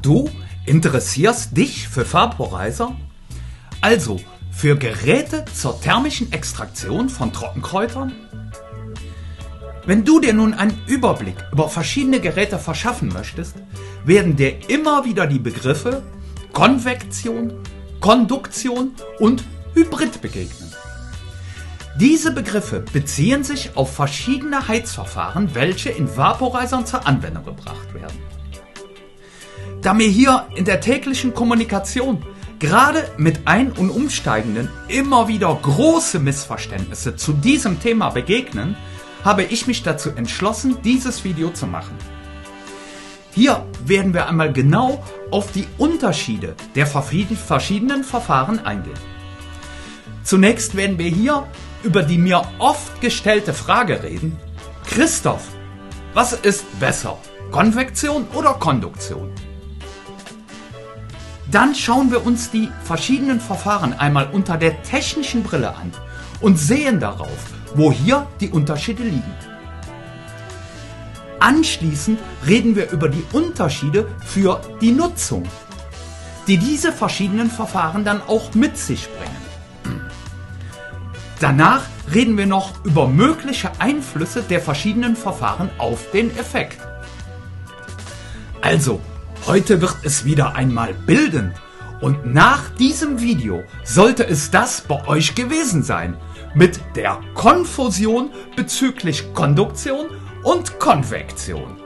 Du interessierst dich für Vaporizer? Also für Geräte zur thermischen Extraktion von Trockenkräutern? Wenn du dir nun einen Überblick über verschiedene Geräte verschaffen möchtest, werden dir immer wieder die Begriffe Konvektion, Konduktion und Hybrid begegnen. Diese Begriffe beziehen sich auf verschiedene Heizverfahren, welche in Vaporizern zur Anwendung gebracht werden. Da mir hier in der täglichen Kommunikation gerade mit Ein- und Umsteigenden immer wieder große Missverständnisse zu diesem Thema begegnen, habe ich mich dazu entschlossen, dieses Video zu machen. Hier werden wir einmal genau auf die Unterschiede der verschiedenen Verfahren eingehen. Zunächst werden wir hier über die mir oft gestellte Frage reden: Christoph, was ist besser, Konvektion oder Konduktion? Dann schauen wir uns die verschiedenen Verfahren einmal unter der technischen Brille an und sehen darauf, wo hier die Unterschiede liegen. Anschließend reden wir über die Unterschiede für die Nutzung, die diese verschiedenen Verfahren dann auch mit sich bringen. Danach reden wir noch über mögliche Einflüsse der verschiedenen Verfahren auf den Effekt. Also, heute wird es wieder einmal bildend und nach diesem Video sollte es das bei euch gewesen sein mit der Konfusion bezüglich Konduktion und Konvektion.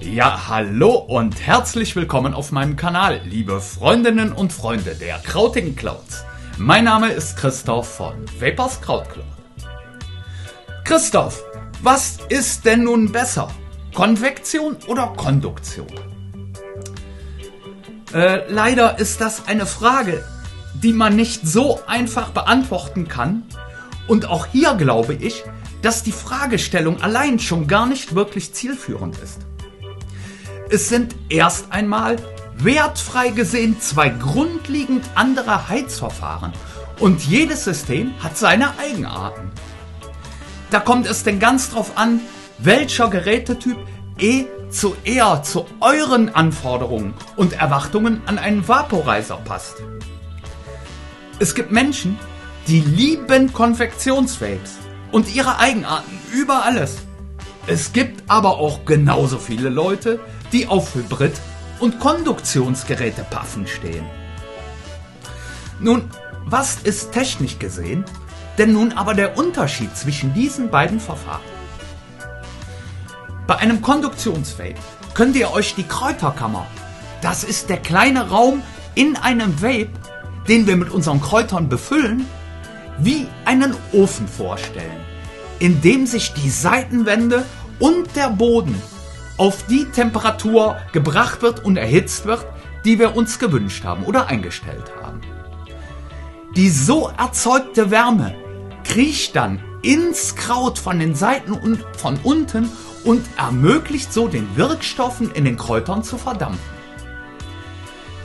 Ja, hallo und herzlich willkommen auf meinem Kanal, liebe Freundinnen und Freunde der krautigen Clouds. Mein Name ist Christoph von Vapers Krautcloud. Christoph, was ist denn nun besser? Konvektion oder Konduktion? Leider ist das eine Frage, die man nicht so einfach beantworten kann. Und auch hier glaube ich, dass die Fragestellung allein schon gar nicht wirklich zielführend ist. Es sind erst einmal wertfrei gesehen zwei grundlegend andere Heizverfahren und jedes System hat seine Eigenarten. Da kommt es denn ganz drauf an, welcher Gerätetyp eher zu euren Anforderungen und Erwartungen an einen Vaporizer passt. Es gibt Menschen, die lieben Konvektionsvapes und ihre Eigenarten über alles. Es gibt aber auch genauso viele Leute, die auf Hybrid- und Konduktionsgeräte paffen stehen. Nun, was ist technisch gesehen denn nun aber der Unterschied zwischen diesen beiden Verfahren? Bei einem Konduktionsvape könnt ihr euch die Kräuterkammer, das ist der kleine Raum in einem Vape, den wir mit unseren Kräutern befüllen, wie einen Ofen vorstellen, in dem sich die Seitenwände und der Boden auf die Temperatur gebracht wird und erhitzt wird, die wir uns gewünscht haben oder eingestellt haben. Die so erzeugte Wärme kriecht dann ins Kraut von den Seiten und von unten und ermöglicht so den Wirkstoffen in den Kräutern zu verdampfen.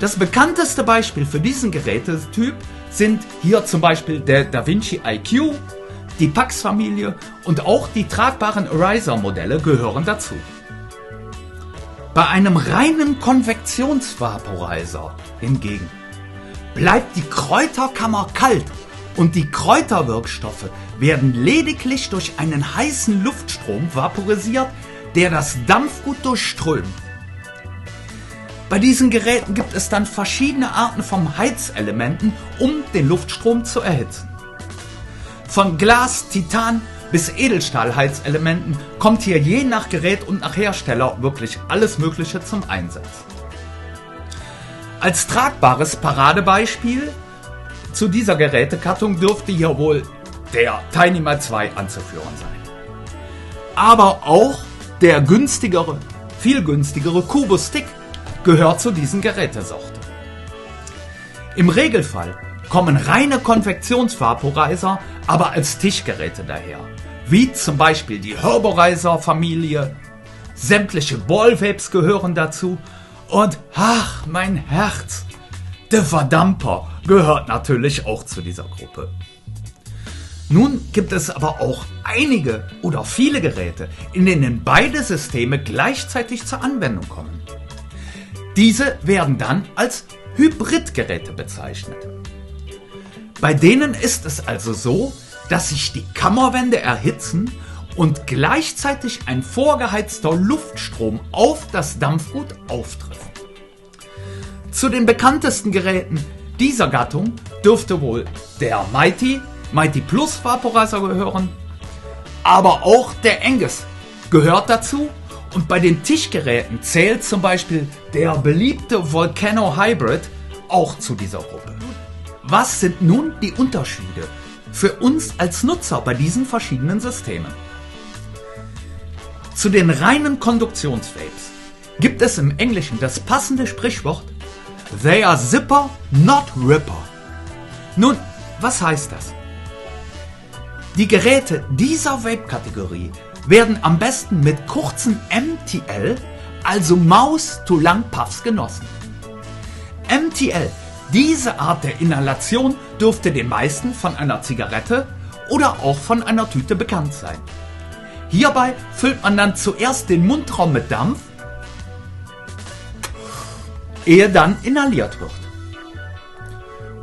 Das bekannteste Beispiel für diesen Gerätetyp sind hier zum Beispiel der DaVinci IQ, die Pax-Familie und auch die tragbaren Arizer-Modelle gehören dazu. Bei einem reinen Konvektionsvaporizer hingegen bleibt die Kräuterkammer kalt und die Kräuterwirkstoffe werden lediglich durch einen heißen Luftstrom vaporisiert, der das Dampfgut durchströmt. Bei diesen Geräten gibt es dann verschiedene Arten von Heizelementen, um den Luftstrom zu erhitzen. Von Glas, Titan bis Edelstahl-Heizelementen kommt hier je nach Gerät und nach Hersteller wirklich alles Mögliche zum Einsatz. Als tragbares Paradebeispiel zu dieser Gerätegattung dürfte hier wohl der Tiny 2 anzuführen sein. Aber auch der günstigere, viel günstigere Kubus Stick gehört zu diesen Gerätesorten. Im Regelfall kommen reine Konvektionsvaporizer aber als Tischgeräte daher, wie zum Beispiel die Herborizer-Familie, sämtliche Ball-Vapes gehören dazu und, ach mein Herz, der Verdamper gehört natürlich auch zu dieser Gruppe. Nun gibt es aber auch einige oder viele Geräte, in denen beide Systeme gleichzeitig zur Anwendung kommen. Diese werden dann als Hybridgeräte bezeichnet. Bei denen ist es also so, dass sich die Kammerwände erhitzen und gleichzeitig ein vorgeheizter Luftstrom auf das Dampfgut auftrifft. Zu den bekanntesten Geräten dieser Gattung dürfte wohl der Mighty Plus Vaporizer gehören, aber auch der Angus gehört dazu, und bei den Tischgeräten zählt zum Beispiel der beliebte Volcano Hybrid auch zu dieser Gruppe. Was sind nun die Unterschiede für uns als Nutzer bei diesen verschiedenen Systemen? Zu den reinen Konduktionsvapes gibt es im Englischen das passende Sprichwort "They are zipper, not ripper". Nun, was heißt das? Die Geräte dieser Vape-Kategorie werden am besten mit kurzen MTL, also Mouse-to-Lung-Puffs, genossen. MTL, diese Art der Inhalation, dürfte den meisten von einer Zigarette oder auch von einer Tüte bekannt sein. Hierbei füllt man dann zuerst den Mundraum mit Dampf, ehe dann inhaliert wird.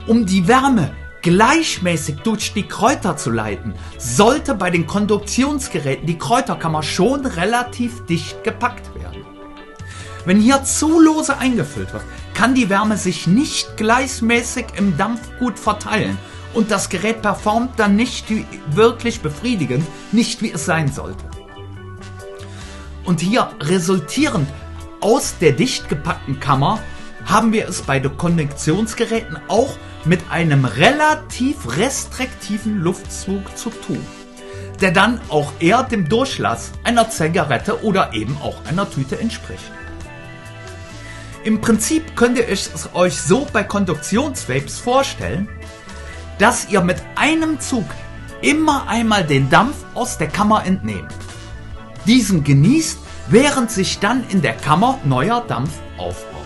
Um die Wärme gleichmäßig durch die Kräuter zu leiten, sollte bei den Konduktionsgeräten die Kräuterkammer schon relativ dicht gepackt werden. Wenn hier zu lose eingefüllt wird, kann die Wärme sich nicht gleichmäßig im Dampfgut verteilen und das Gerät performt dann nicht wirklich befriedigend, nicht wie es sein sollte. Und hier resultierend aus der dicht gepackten Kammer haben wir es bei den Konduktionsgeräten auch mit einem relativ restriktiven Luftzug zu tun, der dann auch eher dem Durchlass einer Zigarette oder eben auch einer Tüte entspricht. Im Prinzip könnt ihr es euch so bei Konduktionsvapes vorstellen, dass ihr mit einem Zug immer einmal den Dampf aus der Kammer entnehmt. Diesen genießt, während sich dann in der Kammer neuer Dampf aufbaut.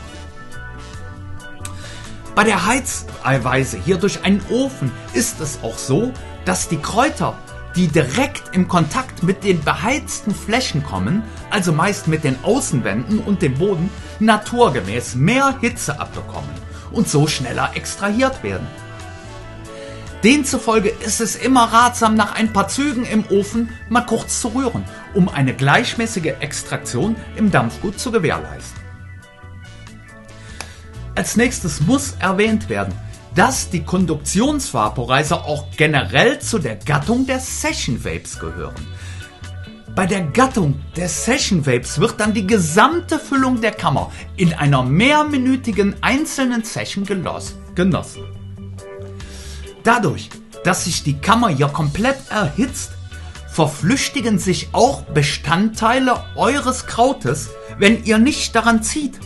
Bei der Heizweise hier durch einen Ofen ist es auch so, dass die Kräuter, die direkt im Kontakt mit den beheizten Flächen kommen, also meist mit den Außenwänden und dem Boden, naturgemäß mehr Hitze abbekommen und so schneller extrahiert werden. Demzufolge ist es immer ratsam, nach ein paar Zügen im Ofen mal kurz zu rühren, um eine gleichmäßige Extraktion im Dampfgut zu gewährleisten. Als nächstes muss erwähnt werden, dass die Konduktionsvaporizer auch generell zu der Gattung der Session Vapes gehören. Bei der Gattung der Session Vapes wird dann die gesamte Füllung der Kammer in einer mehrminütigen einzelnen Session genossen. Dadurch, dass sich die Kammer hier komplett erhitzt, verflüchtigen sich auch Bestandteile eures Krautes, wenn ihr nicht daran zieht.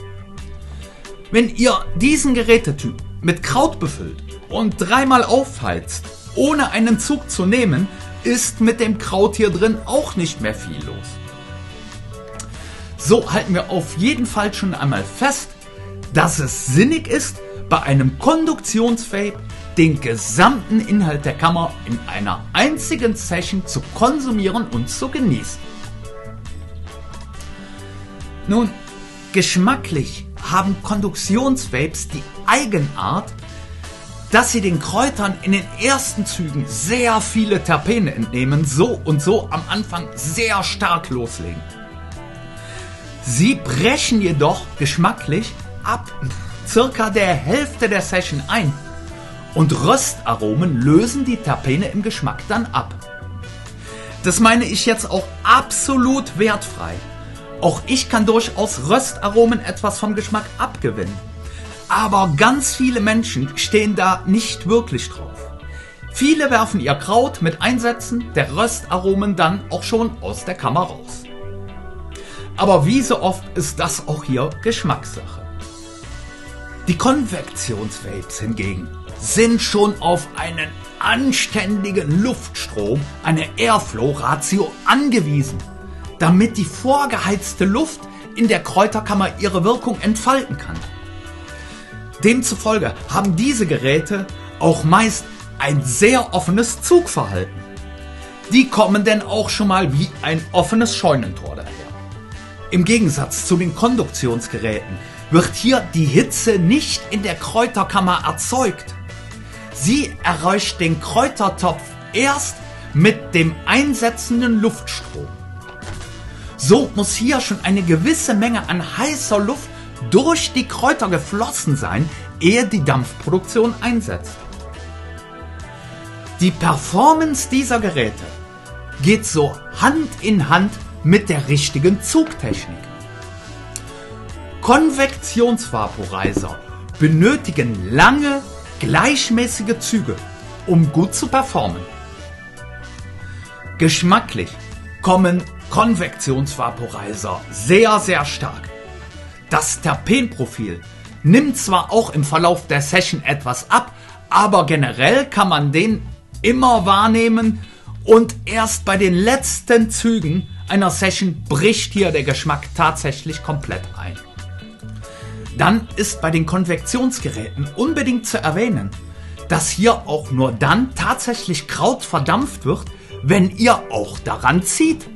Wenn ihr diesen Gerätetyp mit Kraut befüllt und dreimal aufheizt, ohne einen Zug zu nehmen, ist mit dem Kraut hier drin auch nicht mehr viel los. So halten wir auf jeden Fall schon einmal fest, dass es sinnig ist, bei einem Konduktionsvape den gesamten Inhalt der Kammer in einer einzigen Session zu konsumieren und zu genießen. Nun, geschmacklich haben Konduktionsvapes die Eigenart, dass sie den Kräutern in den ersten Zügen sehr viele Terpene entnehmen, so am Anfang sehr stark loslegen. Sie brechen jedoch geschmacklich ab circa der Hälfte der Session ein und Röstaromen lösen die Terpene im Geschmack dann ab. Das meine ich jetzt auch absolut wertfrei. Auch ich kann durchaus Röstaromen etwas vom Geschmack abgewinnen. Aber ganz viele Menschen stehen da nicht wirklich drauf. Viele werfen ihr Kraut mit Einsätzen der Röstaromen dann auch schon aus der Kammer raus. Aber wie so oft ist das auch hier Geschmackssache. Die Konvektionsvapes hingegen sind schon auf einen anständigen Luftstrom, eine Airflow-Ratio angewiesen, damit die vorgeheizte Luft in der Kräuterkammer ihre Wirkung entfalten kann. Demzufolge haben diese Geräte auch meist ein sehr offenes Zugverhalten. die kommen denn auch schon mal wie ein offenes Scheunentor daher. Im Gegensatz zu den Konduktionsgeräten wird hier die Hitze nicht in der Kräuterkammer erzeugt. Sie erreicht den Kräutertopf erst mit dem einsetzenden Luftstrom. So muss hier schon eine gewisse Menge an heißer Luft durch die Kräuter geflossen sein, ehe die Dampfproduktion einsetzt. Die Performance dieser Geräte geht so Hand in Hand mit der richtigen Zugtechnik. Konvektionsvaporizer benötigen lange, gleichmäßige Züge, um gut zu performen. Geschmacklich kommen Konvektionsvaporizer sehr, sehr stark. Das Terpenprofil nimmt zwar auch im Verlauf der Session etwas ab, aber generell kann man den immer wahrnehmen und erst bei den letzten Zügen einer Session bricht hier der Geschmack tatsächlich komplett ein. Dann ist bei den Konvektionsgeräten unbedingt zu erwähnen, dass hier auch nur dann tatsächlich Kraut verdampft wird, wenn ihr auch daran zieht.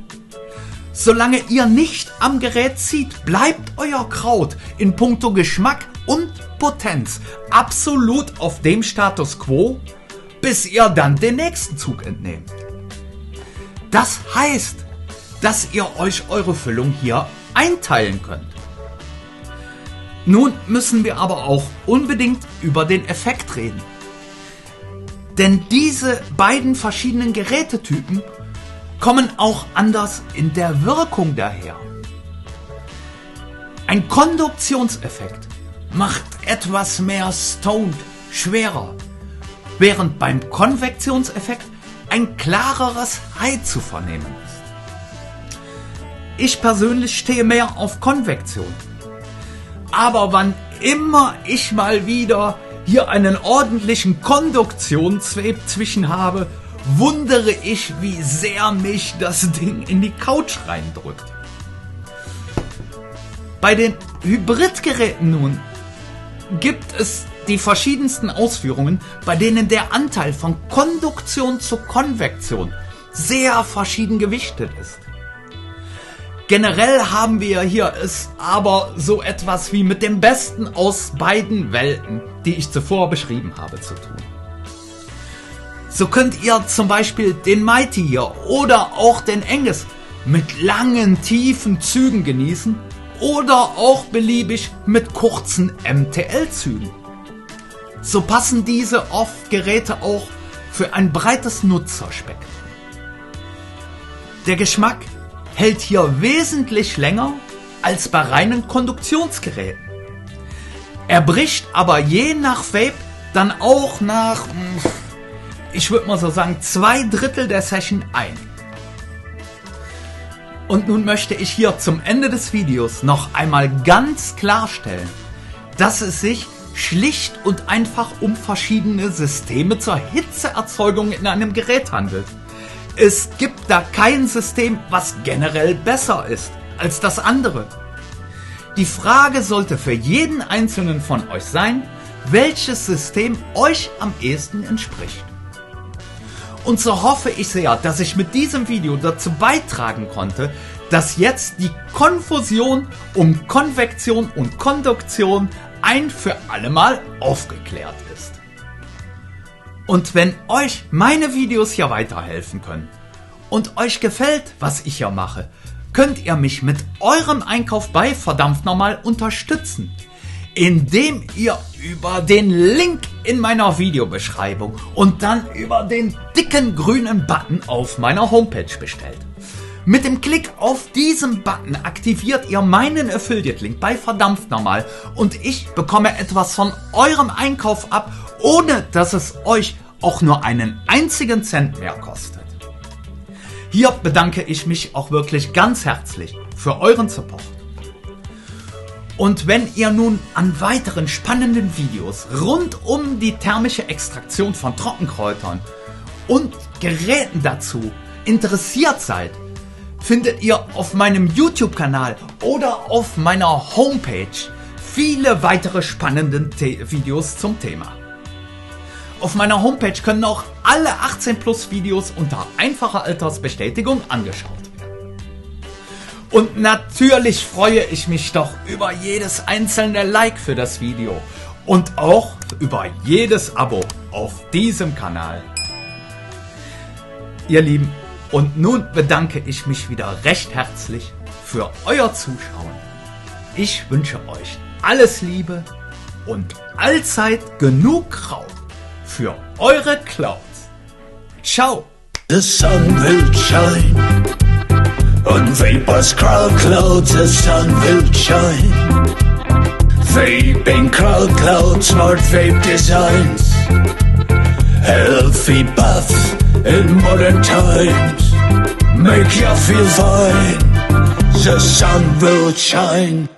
Solange ihr nicht am Gerät zieht, bleibt euer Kraut in puncto Geschmack und Potenz absolut auf dem Status quo, bis ihr dann den nächsten Zug entnehmt. Das heißt, dass ihr euch eure Füllung hier einteilen könnt. Nun müssen wir aber auch unbedingt über den Effekt reden. Denn diese beiden verschiedenen Gerätetypen kommen auch anders in der Wirkung daher. Ein Konduktionseffekt macht etwas mehr stoned, schwerer, während beim Konvektionseffekt ein klareres High zu vernehmen ist. Ich persönlich stehe mehr auf Konvektion. Aber wann immer ich mal wieder hier einen ordentlichen Konduktionsweb zwischen habe, wundere ich, wie sehr mich das Ding in die Couch reindrückt. Bei den Hybridgeräten nun gibt es die verschiedensten Ausführungen, bei denen der Anteil von Konduktion zu Konvektion sehr verschieden gewichtet ist. Generell haben wir hier es aber so etwas wie mit dem Besten aus beiden Welten, die ich zuvor beschrieben habe, zu tun. So könnt ihr zum Beispiel den Mighty hier oder auch den Angus mit langen, tiefen Zügen genießen oder auch beliebig mit kurzen MTL-Zügen. So passen diese Geräte auch für ein breites Nutzerspektrum. Der Geschmack hält hier wesentlich länger als bei reinen Konduktionsgeräten. Er bricht aber je nach Vape dann auch nach, ich würde mal so sagen, 2/3 der Session ein. Und nun möchte ich hier zum Ende des Videos noch einmal ganz klarstellen, dass es sich schlicht und einfach um verschiedene Systeme zur Hitzeerzeugung in einem Gerät handelt. Es gibt da kein System, was generell besser ist als das andere. Die Frage sollte für jeden einzelnen von euch sein, welches System euch am ehesten entspricht. Und so hoffe ich sehr, dass ich mit diesem Video dazu beitragen konnte, dass jetzt die Konfusion um Konvektion und Konduktion ein für allemal aufgeklärt ist. Und wenn euch meine Videos hier weiterhelfen können und euch gefällt, was ich hier mache, könnt ihr mich mit eurem Einkauf bei Verdammt Normal unterstützen, indem ihr über den Link in meiner Videobeschreibung und dann über den dicken grünen Button auf meiner Homepage bestellt. Mit dem Klick auf diesen Button aktiviert ihr meinen Affiliate-Link bei Verdammt Normal und ich bekomme etwas von eurem Einkauf ab, ohne dass es euch auch nur einen einzigen Cent mehr kostet. Hier bedanke ich mich auch wirklich ganz herzlich für euren Support. Und wenn ihr nun an weiteren spannenden Videos rund um die thermische Extraktion von Trockenkräutern und Geräten dazu interessiert seid, findet ihr auf meinem YouTube-Kanal oder auf meiner Homepage viele weitere spannende Videos zum Thema. Auf meiner Homepage können auch alle 18 Plus Videos unter einfacher Altersbestätigung angeschaut werden. Und natürlich freue ich mich doch über jedes einzelne Like für das Video und auch über jedes Abo auf diesem Kanal. Ihr Lieben, und nun bedanke ich mich wieder recht herzlich für euer Zuschauen. Ich wünsche euch alles Liebe und allzeit genug Kraut für eure Clouds. Ciao! The sun will shine on vapors, crowd clouds. The sun will shine. Vaping crowd clouds, smart vape designs, healthy buff in modern times. Make you feel fine. The sun will shine.